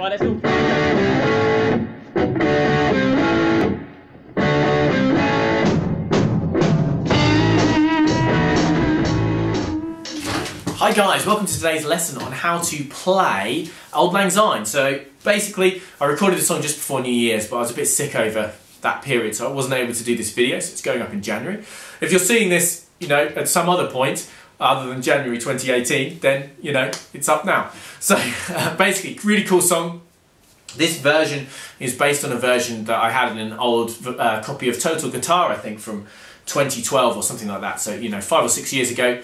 Right, let's all... Hi guys, welcome to today's lesson on how to play Auld Lang Syne. So basically, I recorded this song just before New Year's, but I was a bit sick over that period, so I wasn't able to do this video, so it's going up in January. If you're seeing this, you know, at some other point, other than January 2018, then, you know, it's up now. So basically, really cool song. This version is based on a version that I had in an old copy of Total Guitar, I think, from 2012 or something like that. So, you know, 5 or 6 years ago.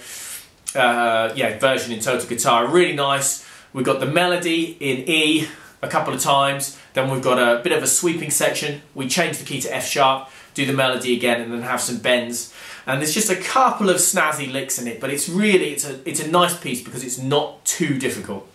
Yeah, version in Total Guitar, really nice. We've got the melody in E a couple of times, then we've got a bit of a sweeping section. We change the key to F sharp, do the melody again, and then have some bends. And there's just a couple of snazzy licks in it, but it's really, it's a nice piece because it's not too difficult.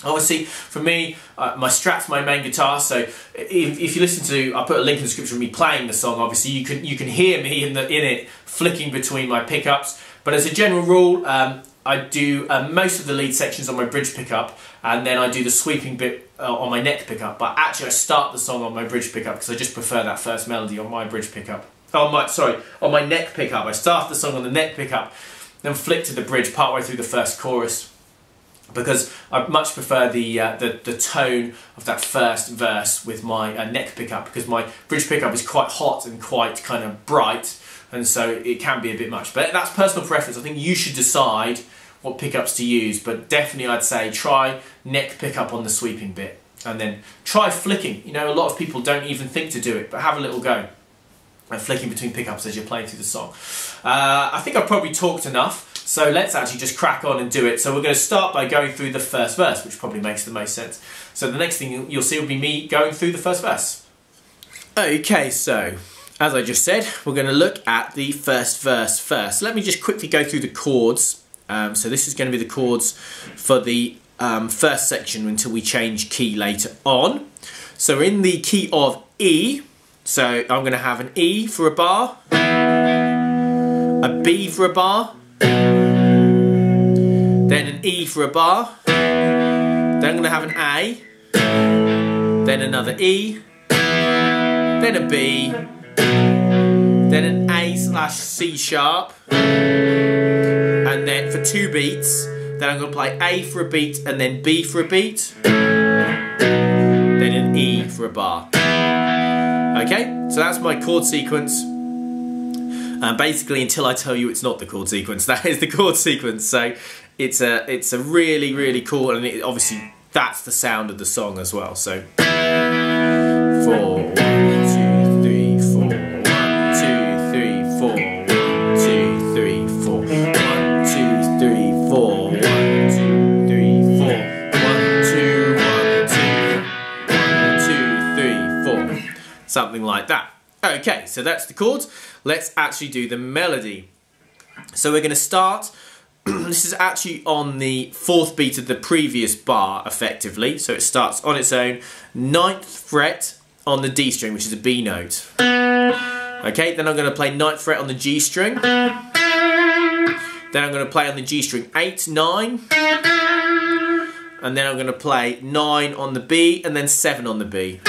Obviously, for me, my Strat's my main guitar, so if you listen to, I'll put a link in the description of me playing the song. Obviously, you can hear me in it flicking between my pickups. But as a general rule, I do most of the lead sections on my bridge pickup, and then I do the sweeping bit on my neck pickup. But actually, I start the song on my bridge pickup because I just prefer that first melody on my bridge pickup. On my neck pickup. I start the song on the neck pickup, then flick to the bridge partway through the first chorus, because I much prefer the tone of that first verse with my neck pickup, because my bridge pickup is quite hot and quite kind of bright, and so it can be a bit much. But that's personal preference. I think you should decide what pickups to use, but definitely I'd say try neck pickup on the sweeping bit, and then try flicking. You know, a lot of people don't even think to do it, but have a little go at flicking between pickups as you're playing through the song. I think I've probably talked enough. So let's actually just crack on and do it. So we're going to start by going through the first verse, which probably makes the most sense. So the next thing you'll see will be me going through the first verse. Okay, so as I just said, we're going to look at the first verse first. Let me just quickly go through the chords. So this is going to be the chords for the first section until we change key later on. So we're in the key of E. So I'm going to have an E for a bar, a B for a bar, then an E for a bar, then I'm going to have an A, then another E, then a B, then an A/C sharp, and then for 2 beats, then I'm going to play A for a beat and then B for a beat, then an E for a bar. Okay, so that's my chord sequence. Basically, until I tell you it's not the chord sequence, that is the chord sequence. So it's a really, really cool, and obviously that's the sound of the song as well. So 4, 1, 2, 3, 4, 1, 2, 3, 4, 1, 2, 3, 4, 1, 2, 3, 4, 1, 2, 3, 4, 1, 2, 1, 2, 1, 2, 3, 4, something like that. Okay, so that's the chords. Let's actually do the melody. So we're going to start, this is actually on the 4th beat of the previous bar, effectively. So it starts on its own, 9th fret on the D string, which is a B note. Okay, then I'm going to play 9th fret on the G string. Then I'm going to play on the G string 8, 9. And then I'm going to play 9 on the B, and then 7 on the B.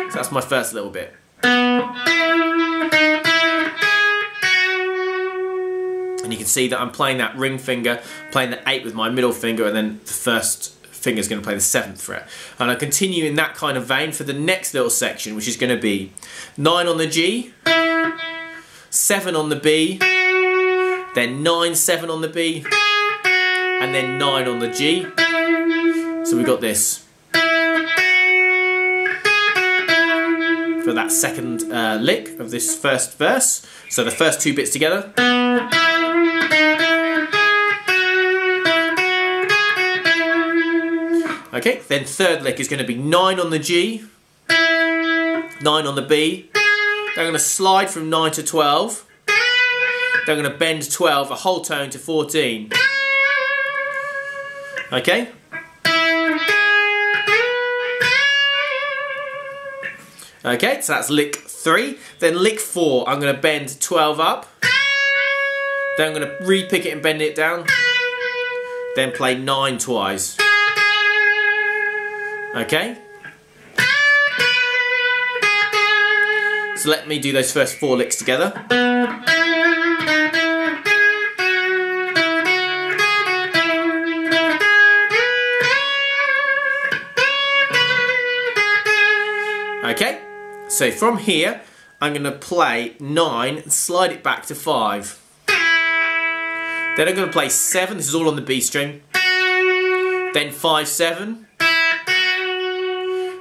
So that's my first little bit. And you can see that I'm playing that ring finger, playing the 8 with my middle finger, and then the first finger is going to play the 7th fret. And I continue in that kind of vein for the next little section, which is going to be 9 on the G, 7 on the B, then 9, 7 on the B, and then 9 on the G. So we've got this. For that second lick of this first verse. So the first 2 bits together. Okay, then third lick is going to be 9 on the G, 9 on the B. Then I'm going to slide from 9 to 12. Then I'm going to bend 12 a whole tone to 14. Okay. Okay, so that's lick 3. Then lick 4, I'm going to bend 12 up. Then I'm going to re-pick it and bend it down. Then play 9 twice. Okay? So let me do those first 4 licks together. Okay, so from here I'm going to play 9 and slide it back to 5. Then I'm going to play 7, this is all on the B string. Then 5, 7.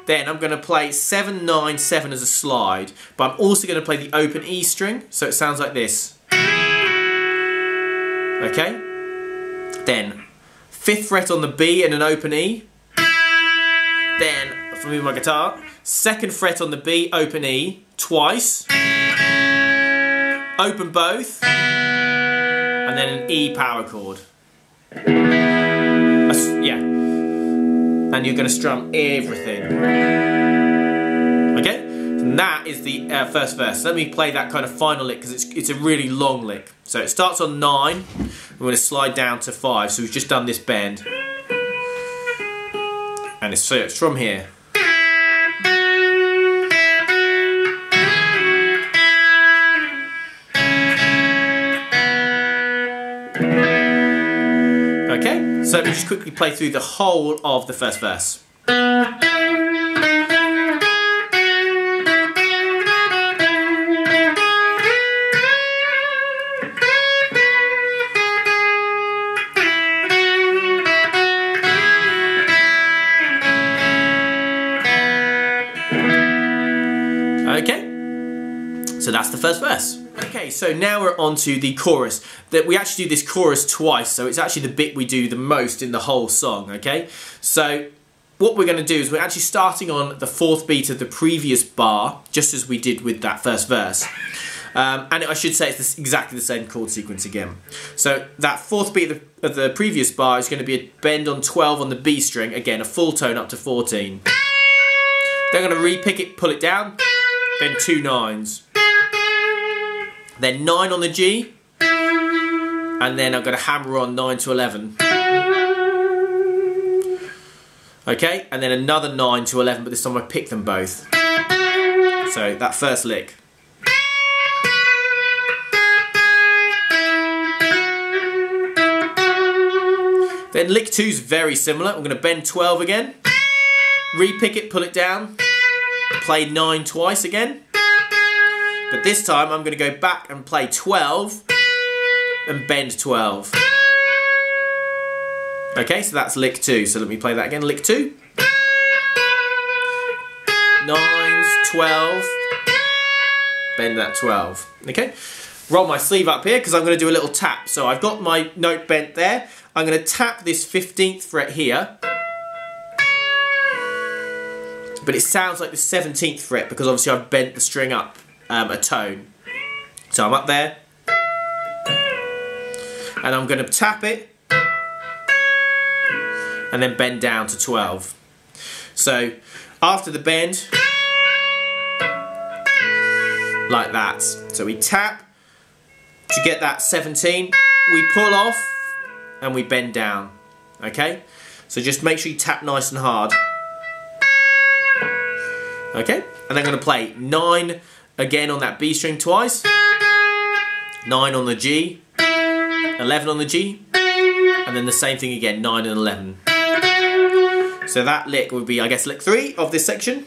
Then I'm going to play 7, 9, 7 as a slide, but I'm also going to play the open E string, so it sounds like this. Okay? Then 5th fret on the B and an open E. Then, for me, my guitar, 2nd fret on the B, open E, twice. Open both. And then an E power chord. Yeah. And you're going to strum everything. Okay? And that is the first verse. Let me play that kind of final lick because it's a really long lick. So it starts on 9. We're going to slide down to 5. So we've just done this bend. And it's from here. Okay, so let me just quickly play through the whole of the first verse. Okay, so that's the first verse. Okay, so now we're on to the chorus. That we actually do this chorus twice, so it's actually the bit we do the most in the whole song, okay? So what we're going to do is we're actually starting on the 4th beat of the previous bar, just as we did with that first verse. And I should say it's exactly the same chord sequence again. So that 4th beat of the previous bar is going to be a bend on 12 on the B string, again a full tone up to 14. Then I'm going to re-pick it, pull it down, then 2 9s. Then 9 on the G, and then I'm going to hammer on 9 to 11. Okay, and then another 9 to 11, but this time I pick them both. So that first lick. Then lick 2 is very similar. I'm going to bend 12 again, re-pick it, pull it down, play 9 twice again. But this time I'm going to go back and play 12 and bend 12. Okay, so that's lick 2. So let me play that again. Lick 2. 9s, 12, bend that 12. Okay, roll my sleeve up here because I'm going to do a little tap. So I've got my note bent there. I'm going to tap this 15th fret here. But it sounds like the 17th fret because obviously I've bent the string up a tone. So I'm up there and I'm going to tap it and then bend down to 12. So after the bend, like that. So we tap to get that 17, we pull off and we bend down. Okay, so just make sure you tap nice and hard. Okay, and I'm going to play 9 again on that B string twice, 9 on the G, 11 on the G, and then the same thing again, 9 and 11. So that lick would be, I guess, lick 3 of this section.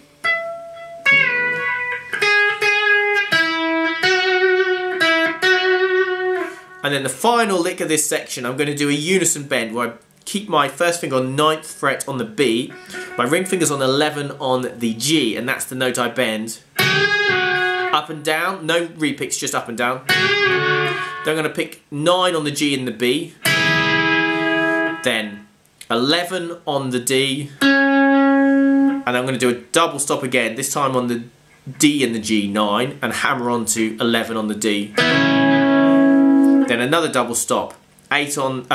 And then the final lick of this section, I'm going to do a unison bend where I keep my first finger on 9th fret on the B, my ring finger's on 11 on the G, and that's the note I bend. Up and down, no repicks, just up and down. Then I'm going to pick 9 on the G and the B, then 11 on the D, and I'm going to do a double stop again, this time on the D and the G, 9, and hammer on to 11 on the D. Then another double stop, 9 on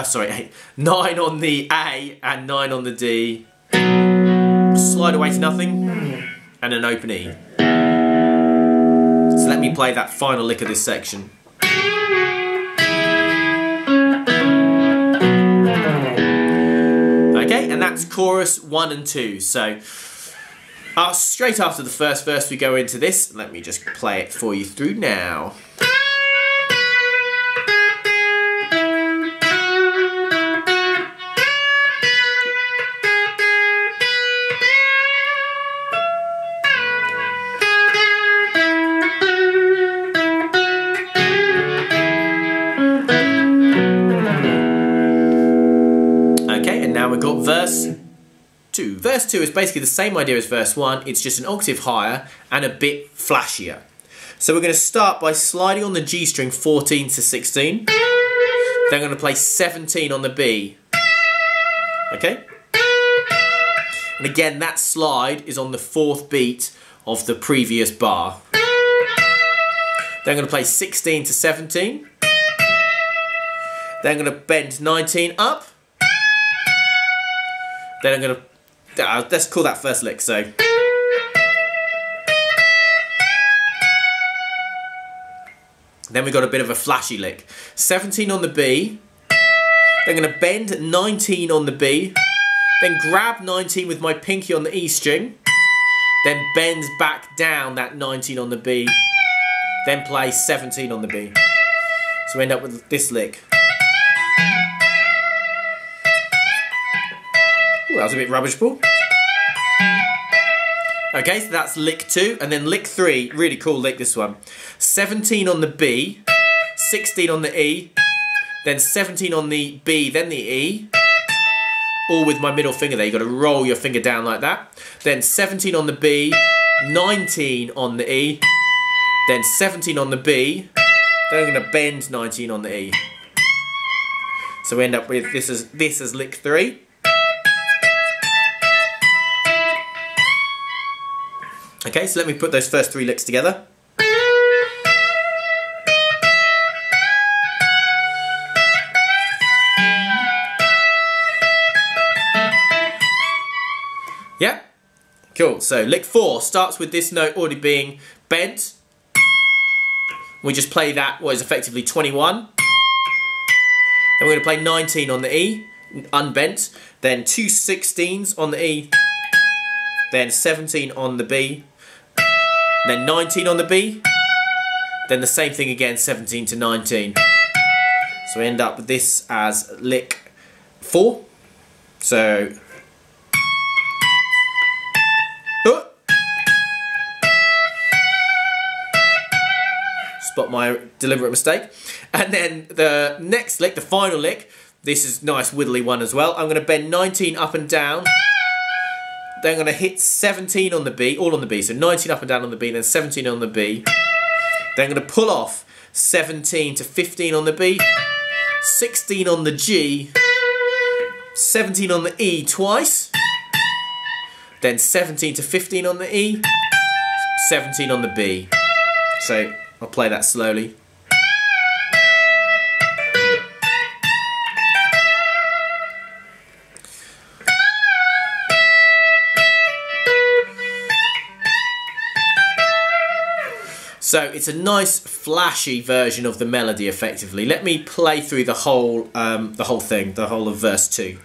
the A and 9 on the D, slide away to nothing, and an open E. So let me play that final lick of this section. Okay, Okay, and that's chorus 1 and 2. So straight after the first verse we go into this. Let me just play it for you through now. Now we've got verse 2. Verse 2 is basically the same idea as verse 1, it's just an octave higher and a bit flashier. So we're going to start by sliding on the G string 14 to 16. Then I'm going to play 17 on the B. Okay? And again, that slide is on the 4th beat of the previous bar. Then I'm going to play 16 to 17. Then I'm going to bend 19 up. Then I'm going to, let's call that first lick, so. Then we've got a bit of a flashy lick. 17 on the B, then I'm going to bend 19 on the B, then grab 19 with my pinky on the E string, then bend back down that 19 on the B, then play 17 on the B. So we end up with this lick. Ooh, that was a bit rubbish ball. Okay, so that's lick 2, and then lick 3, really cool lick this one. 17 on the B, 16 on the E, then 17 on the B, then the E, all with my middle finger there. You've got to roll your finger down like that. Then 17 on the B, 19 on the E, then 17 on the B, then I'm going to bend 19 on the E. So we end up with this as lick 3. Okay, so let me put those first 3 licks together. Yeah? Cool. So lick 4 starts with this note already being bent. We just play that, what is effectively 21. Then we're going to play 19 on the E, unbent. Then 2 16s on the E. Then 17 on the B. Then 19 on the B, then the same thing again, 17 to 19. So we end up with this as lick 4. So, spot my deliberate mistake. And then the next lick, the final lick, this is a nice wiggly one as well. I'm going to bend 19 up and down. Then I'm going to hit 17 on the B, all on the B. So 19 up and down on the B, then 17 on the B. Then I'm going to pull off 17 to 15 on the B, 16 on the G, 17 on the E twice, then 17 to 15 on the E, 17 on the B. So I'll play that slowly. So it's a nice flashy version of the melody effectively. Let me play through the whole thing, the whole of verse 2.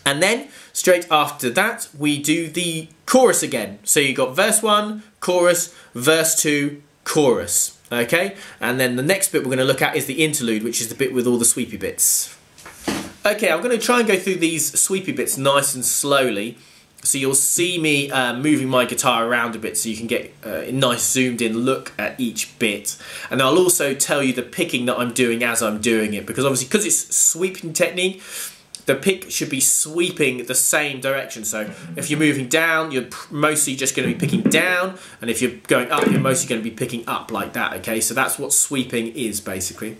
And then, straight after that, we do the chorus again. So you've got verse 1, chorus, verse 2, chorus. Okay? And then the next bit we're going to look at is the interlude, which is the bit with all the sweepy bits. Okay, I'm going to try and go through these sweepy bits nice and slowly. So you'll see me moving my guitar around a bit so you can get a nice zoomed in look at each bit. And I'll also tell you the picking that I'm doing as I'm doing it, because obviously because it's sweeping technique, the pick should be sweeping the same direction. So if you're moving down, you're mostly just going to be picking down, and if you're going up, you're mostly going to be picking up like that, okay? So that's what sweeping is, basically.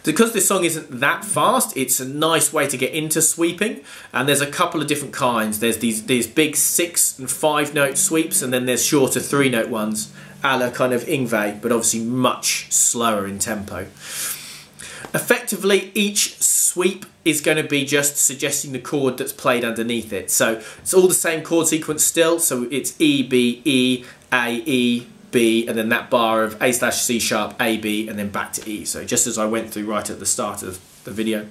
Because this song isn't that fast, it's a nice way to get into sweeping, and there's a couple of different kinds. There's these big 6 and 5 note sweeps, and then there's shorter 3 note ones. a la kind of Yngwie, but obviously much slower in tempo. Effectively, each sweep is going to be just suggesting the chord that's played underneath it. So it's all the same chord sequence still. So it's E, B, E, A, E, B, and then that bar of A/C sharp, A, B, and then back to E. So just as I went through right at the start of the video.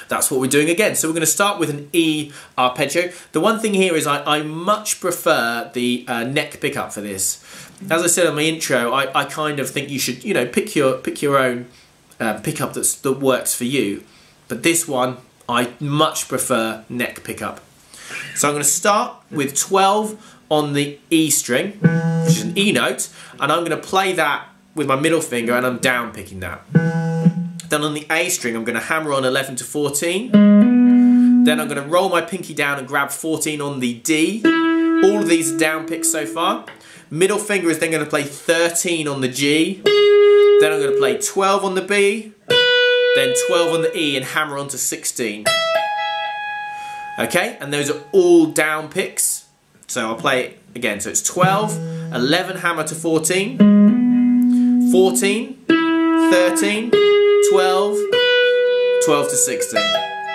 That's what we're doing again. So we're going to start with an E arpeggio. The one thing here is I much prefer the neck pickup for this. As I said on my intro, I kind of think you should, you know, pick your own pickup that works for you. But this one, I much prefer neck pickup. So I'm going to start with 12 on the E string, which is an E note, and I'm going to play that with my middle finger, and I'm down picking that. Then on the A string, I'm going to hammer on 11 to 14. Then I'm going to roll my pinky down and grab 14 on the D. All of these are down picks so far. Middle finger is then going to play 13 on the G. Then I'm going to play 12 on the B. Then 12 on the E and hammer on to 16. Okay, and those are all down picks. So I'll play it again. So it's 12, 11 hammer to 14, 14, 13, 12, 12 to 16.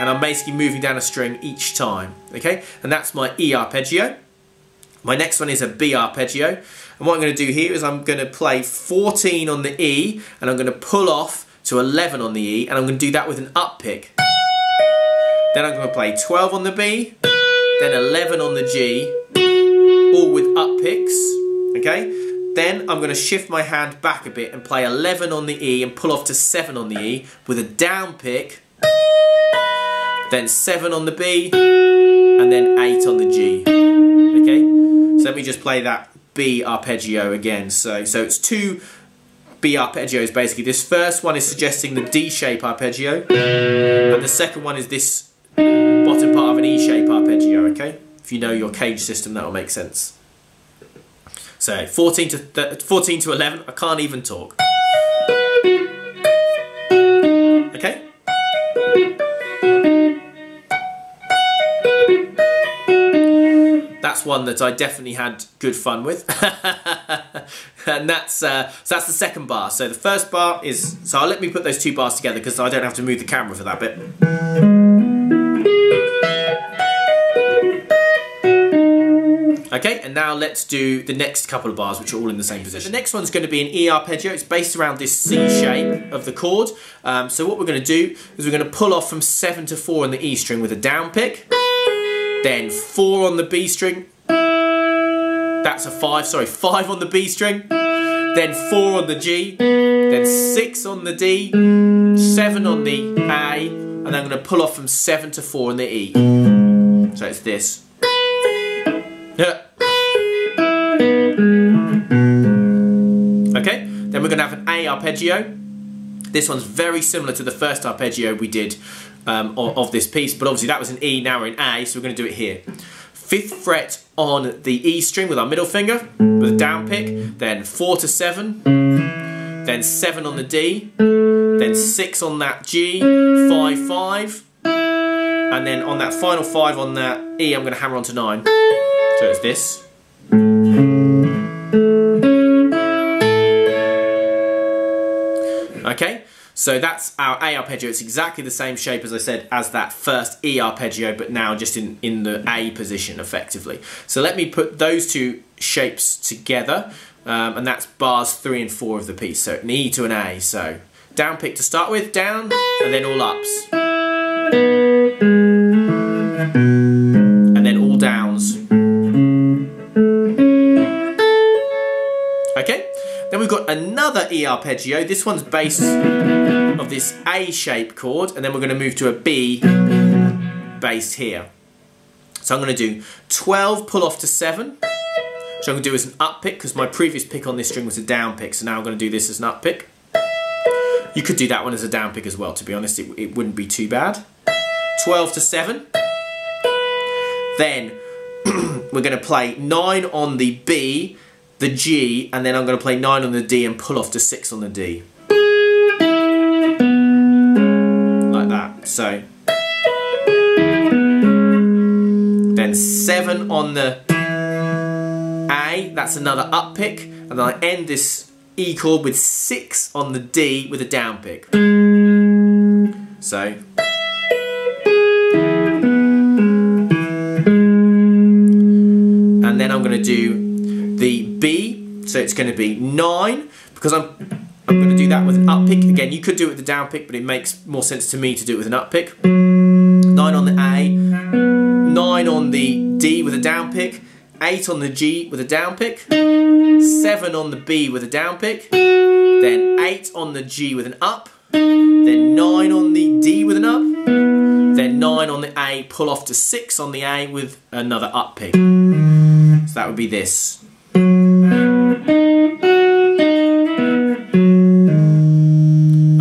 And I'm basically moving down a string each time. Okay, and that's my E arpeggio. My next one is a B arpeggio. And what I'm going to do here is I'm going to play 14 on the E, and I'm going to pull off to 11 on the E, and I'm going to do that with an up pick. Then I'm going to play 12 on the B, then 11 on the G, all with up picks, okay? Then I'm going to shift my hand back a bit and play 11 on the E and pull off to 7 on the E with a down pick, then 7 on the B, and then 8 on the G, okay? So let me just play that B arpeggio again. So it's two B arpeggios basically. This first one is suggesting the D shape arpeggio, and the second one is this bottom part of an E shape arpeggio, okay? If you know your cage system, that will make sense. So 14 to 11, I can't even talk. Okay? That's one that I definitely had good fun with. And so that's the second bar. So the first bar is, so let me put those two bars together because I don't have to move the camera for that bit. Okay, and now let's do the next couple of bars, which are all in the same position. The next one's going to be an E arpeggio. It's based around this C shape of the chord. So what we're going to do is we're going to pull off from 7 to 4 on the E string with a down pick. Then 4 on the B string. That's a 5, sorry, 5 on the B string. Then 4 on the G. Then 6 on the D. 7 on the A. And then I'm going to pull off from 7 to 4 on the E. So it's this. Okay, then we're going to have an A arpeggio. This one's very similar to the first arpeggio we did of this piece, but obviously that was an E, now we're in A, so we're going to do it here. 5th fret on the E string with our middle finger, with a down pick, then 4 to 7, then 7 on the D, then 6 on that G, 5, 5, and then on that final 5 on that E, I'm going to hammer on to 9. So it's this. Okay, so that's our A arpeggio. It's exactly the same shape, as I said, as that first E arpeggio, but now just in the A position, effectively. So let me put those two shapes together, and that's bars 3 and 4 of the piece. So an E to an A. So down pick to start with, down, and then all ups. And then all downs. Okay, then we've got another E arpeggio. This one's based of this A shape chord, and then we're going to move to a B bass here. So I'm going to do 12 pull off to 7, which I'm going to do as an up pick because my previous pick on this string was a down pick, so now I'm going to do this as an up pick. You could do that one as a down pick as well, to be honest, it wouldn't be too bad. 12 to 7. Then we're going to play 9 on the B, the G, and then I'm going to play 9 on the D and pull off to 6 on the D. Like that. So then 7 on the A, that's another up pick, and then I end this E chord with 6 on the D with a down pick. So. And then I'm going to do the B, so it's going to be 9, because I'm going to do that with an up pick. Again, you could do it with a down pick, but it makes more sense to me to do it with an up pick. 9 on the A, 9 on the D with a down pick, 8 on the G with a down pick, 7 on the B with a down pick, then 8 on the G with an up, then 9 on the D with an up, then 9 on the A, pull off to 6 on the A with another up pick. So that would be this.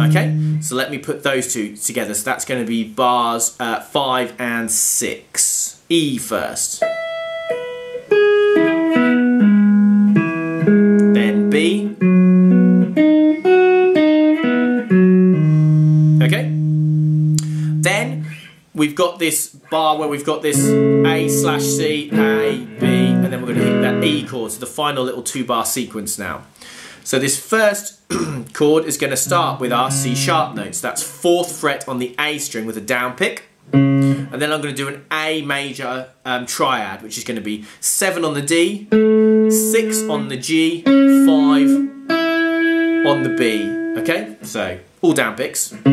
Okay, so let me put those two together. So that's going to be bars 5 and 6. E first. Then B. Okay. Then we've got this bar where we've got this A/C, A, B, and then we're going to hit that E chord. So the final little 2-bar sequence now. So this first chord is going to start with our C sharp notes. That's 4th fret on the A string with a down pick. And then I'm going to do an A major triad, which is going to be 7 on the D, 6 on the G, 5 on the B. Okay, so all down picks. Then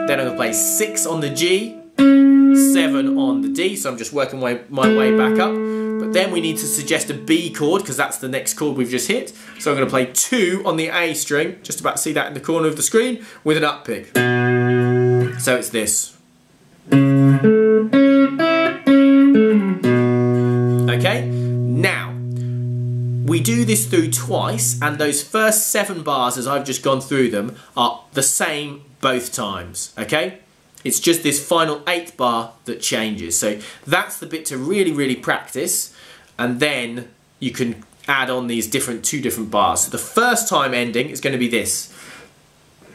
I'm going to play 6 on the G, 7 on the D, so I'm just working my way back up. But then we need to suggest a B chord, because that's the next chord we've just hit. So I'm going to play 2 on the A string, just about to see that in the corner of the screen, with an up pick. So it's this. Okay, now, we do this through twice, and those first 7 bars, as I've just gone through them, are the same both times, okay? It's just this final 8th bar that changes. So that's the bit to really, really practice, and then you can add on these two different bars. So the first time ending is going to be this.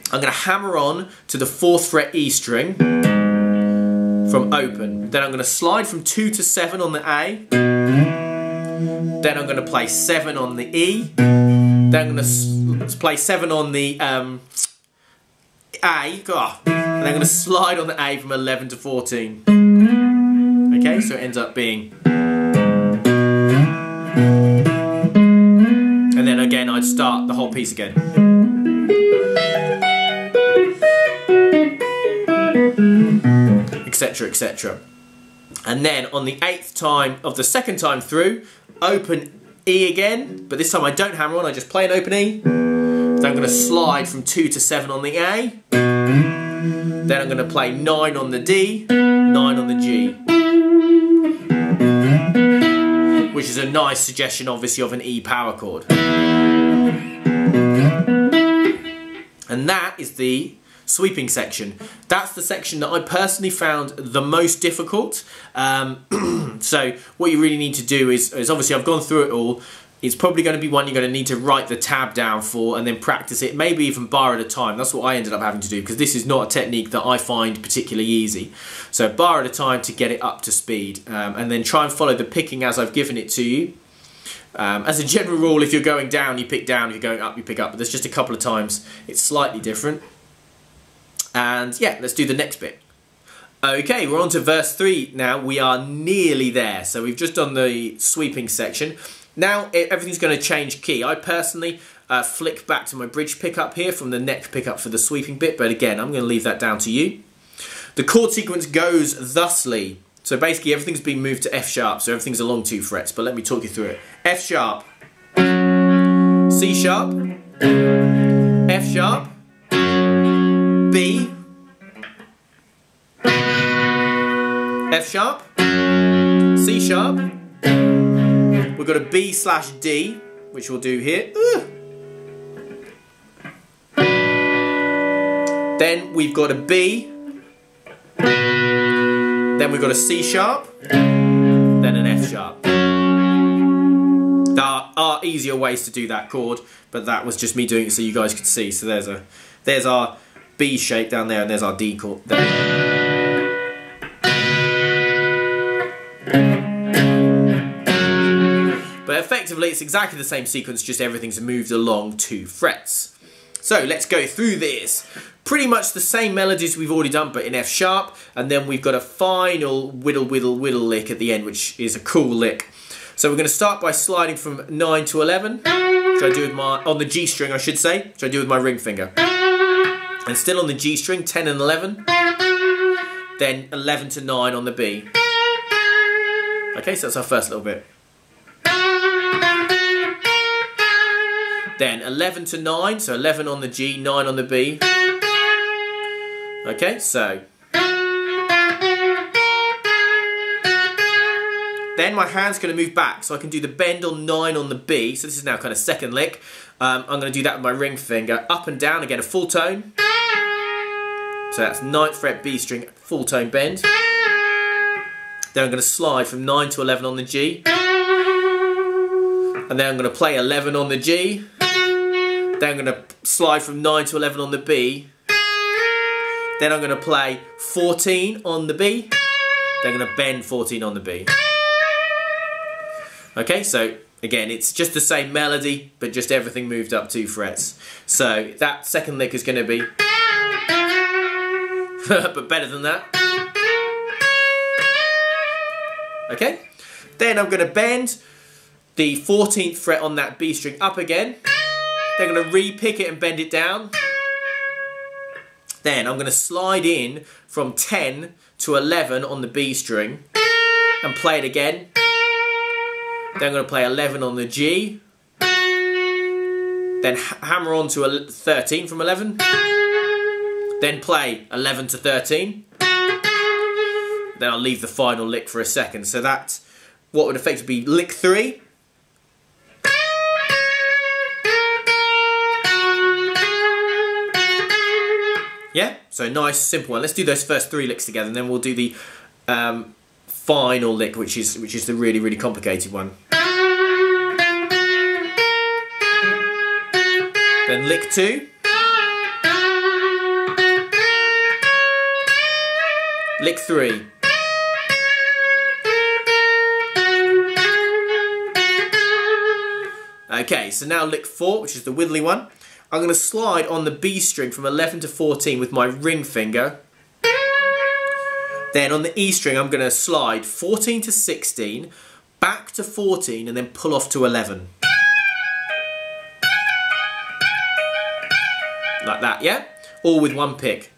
I'm going to hammer on to the 4th fret E string from open. Then I'm going to slide from 2 to 7 on the A. Then I'm going to play 7 on the E. Then I'm going to play 7 on the A. And I'm going to slide on the A from 11 to 14. Okay, so it ends up being. And then again, I'd start the whole piece again. Etc, etc. And then on the 8th time of the second time through, open E again, but this time I don't hammer on, I just play an open E. Then I'm going to slide from 2 to 7 on the A. Then I'm going to play 9 on the D, 9 on the G. Which is a nice suggestion, obviously, of an E power chord. And that is the sweeping section. That's the section that I personally found the most difficult. So what you really need to do is obviously I've gone through it all. It's probably going to be one you're going to need to write the tab down for and then practice it, maybe even bar at a time. That's what I ended up having to do, because this is not a technique that I find particularly easy. So bar at a time to get it up to speed, and then try and follow the picking as I've given it to you. As a general rule, if you're going down, you pick down. If you're going up, you pick up. But there's just a couple of times it's slightly different. And yeah, let's do the next bit. Okay, we're on to verse 3 now. We are nearly there. So we've just done the sweeping section. Now everything's going to change key. I personally flick back to my bridge pickup here from the neck pickup for the sweeping bit, but again, I'm going to leave that down to you. The chord sequence goes thusly. So basically everything's been moved to F sharp, so everything's along 2 frets, but let me talk you through it. F sharp, C sharp, F sharp, B, F sharp, C sharp. We've got a B/D, which we'll do here. Then we've got a B. Then we've got a C sharp. Then an F sharp. There are easier ways to do that chord, but that was just me doing it so you guys could see. So there's our B shape down there, and there's our D chord there. effectively, it's exactly the same sequence, just everything's moved along 2 frets. So let's go through this. Pretty much the same melodies we've already done, but in F sharp, and then we've got a final whittle, whittle, whittle lick at the end, which is a cool lick. So we're going to start by sliding from 9 to 11, which I do with my, on the G string I should say, which I do with my ring finger. And still on the G string, 10 and 11, then 11 to 9 on the B. Okay, so that's our first little bit. Then 11 to 9, so 11 on the G, 9 on the B. Okay, so. Then my hand's going to move back, so I can do the bend on 9 on the B. So this is now kind of second lick. I'm going to do that with my ring finger. Up and down, again a full tone. So that's 9th fret B string, full tone bend. Then I'm going to slide from 9 to 11 on the G. And then I'm going to play 11 on the G. Then I'm going to slide from 9 to 11 on the B. Then I'm going to play 14 on the B. Then I'm going to bend 14 on the B. Okay, so again, it's just the same melody, but just everything moved up 2 frets. So that second lick is going to be, but better than that. Okay, then I'm going to bend the 14th fret on that B string up again. Then I'm going to re-pick it and bend it down. Then I'm going to slide in from 10 to 11 on the B string and play it again. Then I'm going to play 11 on the G. Then hammer on to 13 from 11. Then play 11 to 13. Then I'll leave the final lick for a second. So that's what would effectively be lick 3. Yeah, so nice, simple one. Let's do those first 3 licks together, and then we'll do the final lick, which is the really, really complicated one. Then lick 2. Lick 3. Okay, so now lick 4, which is the wiggly one. I'm going to slide on the B string from 11 to 14 with my ring finger. Then on the E string, I'm going to slide 14 to 16, back to 14, and then pull off to 11. Like that, yeah? All with one pick.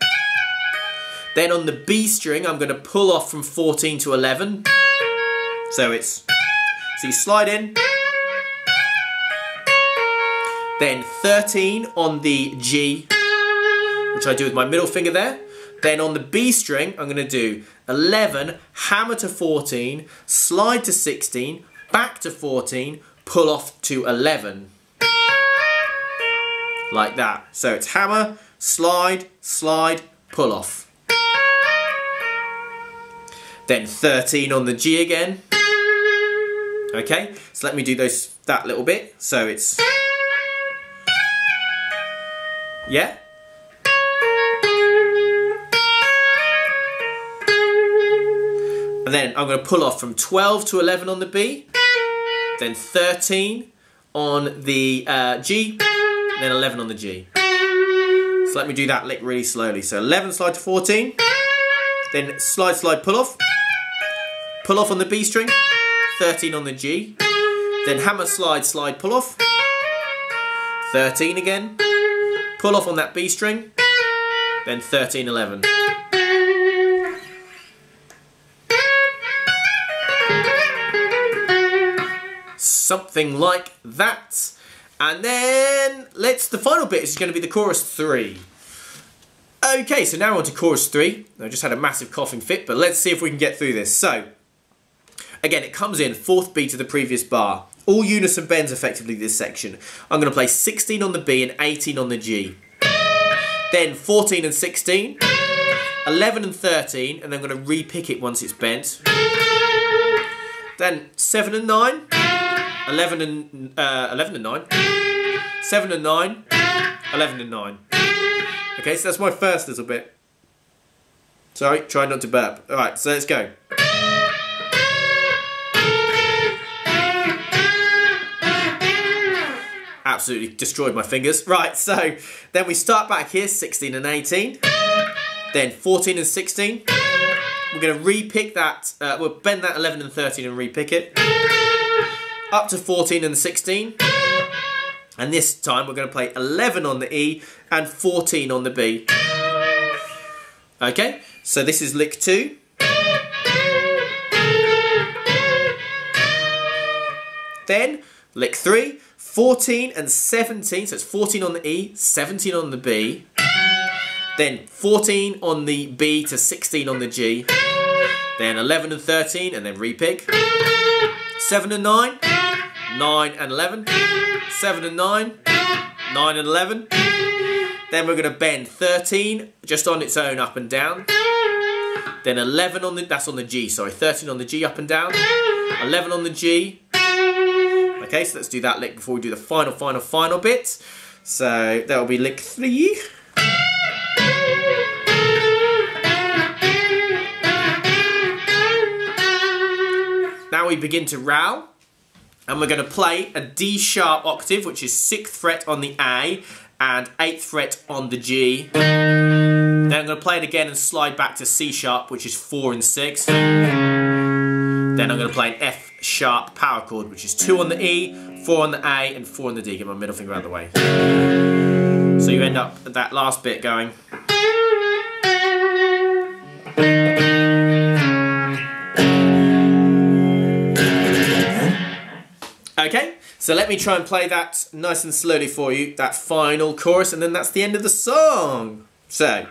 Then on the B string, I'm going to pull off from 14 to 11. So it's, so you slide in. Then 13 on the G, which I do with my middle finger there. Then on the B string, I'm going to do 11, hammer to 14, slide to 16, back to 14, pull off to 11. Like that. So it's hammer, slide, slide, pull off. Then 13 on the G again. Okay, so let me do that little bit. So it's, yeah. And then I'm going to pull off from 12 to 11 on the B, then 13 on the G, and then 11 on the G. So let me do that lick really slowly. So 11 slide to 14, then slide, slide, pull off on the B string, 13 on the G, then hammer, slide, slide, pull off, 13 again, pull off on that B string, then 13, 11. Something like that. And then the final bit is going to be the chorus 3. Okay, so now on to chorus 3. I just had a massive coughing fit, but let's see if we can get through this. So, again, it comes in 4th beat of the previous bar. All unison bends effectively this section. I'm going to play 16 on the B and 18 on the G. Then 14 and 16, 11 and 13, and then I'm going to re-pick it once it's bent. Then 7 and 9, 11 and 9, 7 and 9, 11 and 9. Okay, so that's my first little bit. Sorry, try not to burp. Alright, so let's go. absolutely destroyed my fingers. Right, so then we start back here, 16 and 18. Then 14 and 16. We're going to re-pick that, we'll bend that 11 and 13 and re-pick it. Up to 14 and 16. And this time we're going to play 11 on the E and 14 on the B. Okay, so this is lick 2. Then lick 3, 14 and 17, so it's 14 on the E, 17 on the B. Then 14 on the B to 16 on the G. Then 11 and 13 and then re-pick. 7 and 9, 9 and 11, 7 and 9, 9 and 11. Then we're going to bend 13 just on its own up and down. Then 11 on the, that's on the G, sorry, 13 on the G up and down. 11 on the G. Okay, so let's do that lick before we do the final bit. So that will be lick 3. Now we begin to row, and we're going to play a D sharp octave, which is 6th fret on the A and 8th fret on the G. Then I'm going to play it again and slide back to C sharp, which is 4 and 6. Then I'm going to play an F sharp power chord, which is 2 on the E, 4 on the A, and 4 on the D. Get my middle finger out of the way. So you end up at that last bit going. Okay, so let me try and play that nice and slowly for you, that final chorus, and then that's the end of the song. So.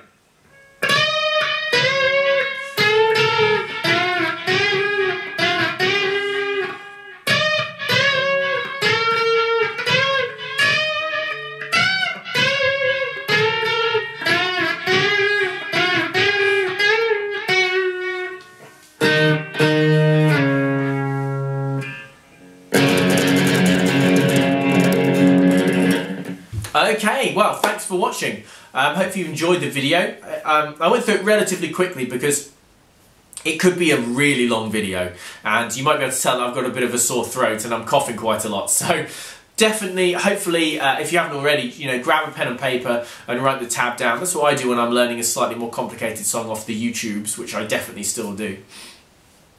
Okay, well, thanks for watching. Hope you enjoyed the video. I went through it relatively quickly because it could be a really long video, and you might be able to tell that I've got a bit of a sore throat and I'm coughing quite a lot. So definitely, hopefully, if you haven't already, you know, grab a pen and paper and write the tab down. That's what I do when I'm learning a slightly more complicated song off the YouTubes, which I definitely still do.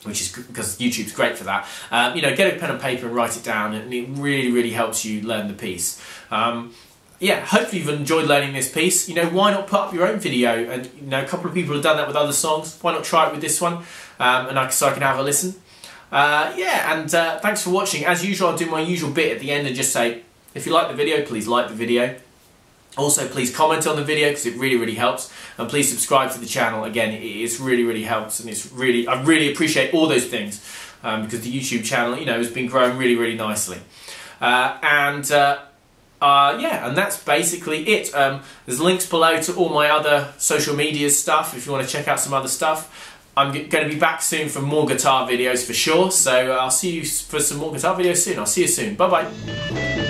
Which is because YouTube's great for that. You know, get a pen and paper and write it down, and it really, really helps you learn the piece. Yeah, hopefully you've enjoyed learning this piece. You know, why not put up your own video? And you know, a couple of people have done that with other songs. Why not try it with this one? So I can have a listen. Yeah, and thanks for watching. As usual, I'll do my usual bit at the end and just say, if you like the video, please like the video. Also, please comment on the video because it really, really helps. And please subscribe to the channel. Again, it's really, really helps, and it's really, I really appreciate all those things because the YouTube channel, you know, has been growing really, really nicely. Yeah, and that's basically it. There's links below to all my other social media stuff if you want to check out some other stuff. I'm going to be back soon for more guitar videos for sure, so I'll see you for some more guitar videos soon. I'll see you soon. Bye-bye.